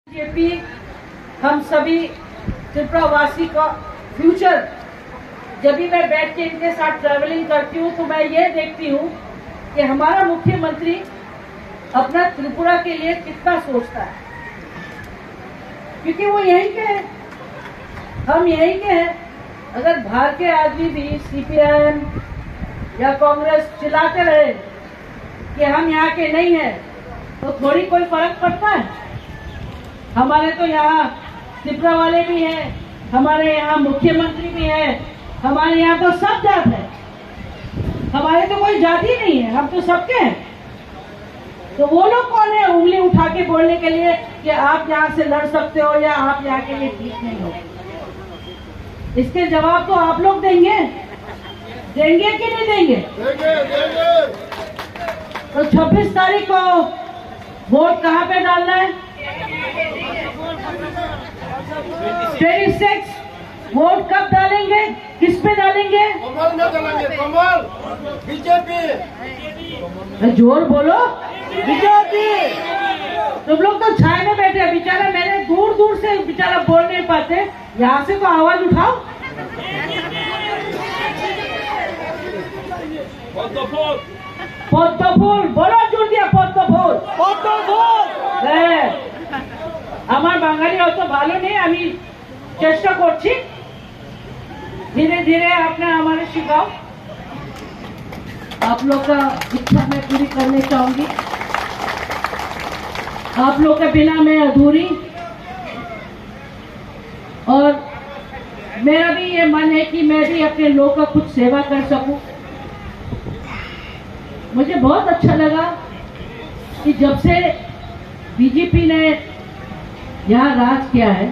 BJP हम सभी त्रिपुरा वासी का फ्यूचर। जब भी मैं बैठ के इनके साथ ट्रैवलिंग करती हूँ तो मैं ये देखती हूँ कि हमारा मुख्यमंत्री अपना त्रिपुरा के लिए कितना सोचता है, क्योंकि वो यहीं के हैं, हम यहीं के हैं। अगर बाहर के आदमी भी सीपीआईएम या कांग्रेस चिल्लाते रहे कि हम यहाँ के नहीं हैं तो थोड़ी कोई फर्क पड़ता है। हमारे तो यहाँ त्रिपुरा वाले भी हैं, हमारे यहाँ मुख्यमंत्री भी है, हमारे यहाँ तो सब जात है, हमारे तो कोई जाति नहीं है, हम तो सबके हैं। तो वो लोग कौन है उंगली उठा के बोलने के लिए कि आप यहाँ से लड़ सकते हो या आप यहाँ के लिए ठीक नहीं हो? इसके जवाब तो आप लोग देंगे कि नहीं देंगे? तो 26 तारीख को वोट कहाँ पे डालना है? 26 वोट कब डालेंगे, किस पे डालेंगे? कमल में डालेंगे, कमल बीजेपी। जोर बोलो, बीजेपी। तुम लोग तो छाए में बैठे, बेचारा मैंने दूर दूर से बेचारा बोल नहीं पाते, यहाँ से तो आवाज उठाओ। পদ্মফুল বলো, জোর দিয়া পদ্মফুল। আমার বাঙালি অত ভালো নেই, আমি চেষ্টা করছি, धीरे धीरे आपने हमारे सिखाओ। आप लोग का इच्छा मैं पूरी करने चाहूंगी, आप लोग के बिना मैं अधूरी। और मेरा भी ये मन है कि मैं भी अपने लोग का कुछ सेवा कर सकूं। मुझे बहुत अच्छा लगा कि जब से बीजेपी ने यहाँ राज किया है,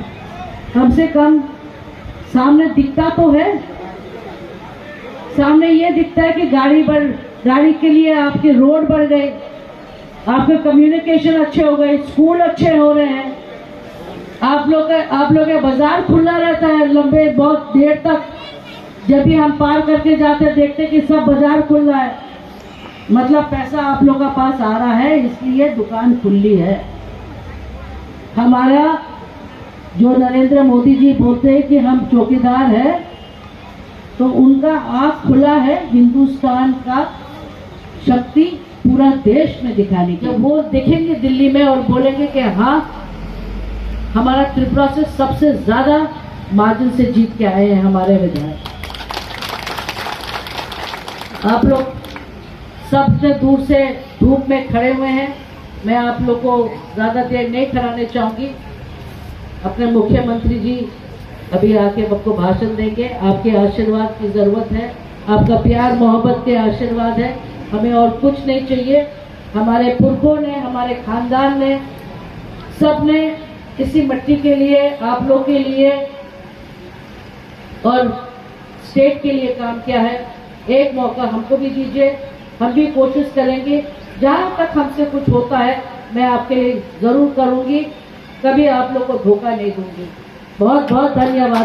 कम से कम सामने दिखता तो है, सामने ये दिखता है कि गाड़ी के लिए आपके रोड बढ़ गए, आपके कम्युनिकेशन अच्छे हो गए, स्कूल अच्छे हो रहे हैं, आप लोग का बाजार खुला रहता है लंबे बहुत देर तक। जब भी हम पार करके जाते देखते कि सब बाजार खुल रहा है, मतलब पैसा आप लोग का पास आ रहा है, इसलिए दुकान खुली है। हमारा जो नरेंद्र मोदी जी बोलते हैं कि हम चौकीदार हैं, तो उनका आँख खुला है हिंदुस्तान का शक्ति पूरा देश में दिखाने की। वो देखेंगे दिल्ली में और बोलेंगे कि हाँ, हमारा त्रिपुरा से सबसे ज्यादा मार्जिन से जीत के आए हैं हमारे विधायक। आप लोग सबसे दूर से धूप में खड़े हुए हैं, मैं आप लोग को ज्यादा देर नहीं कराने चाहूंगी। अपने मुख्यमंत्री जी अभी आके आपको भाषण देंगे, आपके आशीर्वाद की जरूरत है, आपका प्यार मोहब्बत के आशीर्वाद है, हमें और कुछ नहीं चाहिए। हमारे पुरखों ने, हमारे खानदान ने, सब ने इसी मिट्टी के लिए, आप लोग के लिए और स्टेट के लिए काम किया है। एक मौका हमको भी दीजिए, हम भी कोशिश करेंगे, जहां तक हमसे कुछ होता है मैं आपके लिए जरूर करूंगी, कभी आप लोग को धोखा नहीं दूंगी। बहुत बहुत धन्यवाद।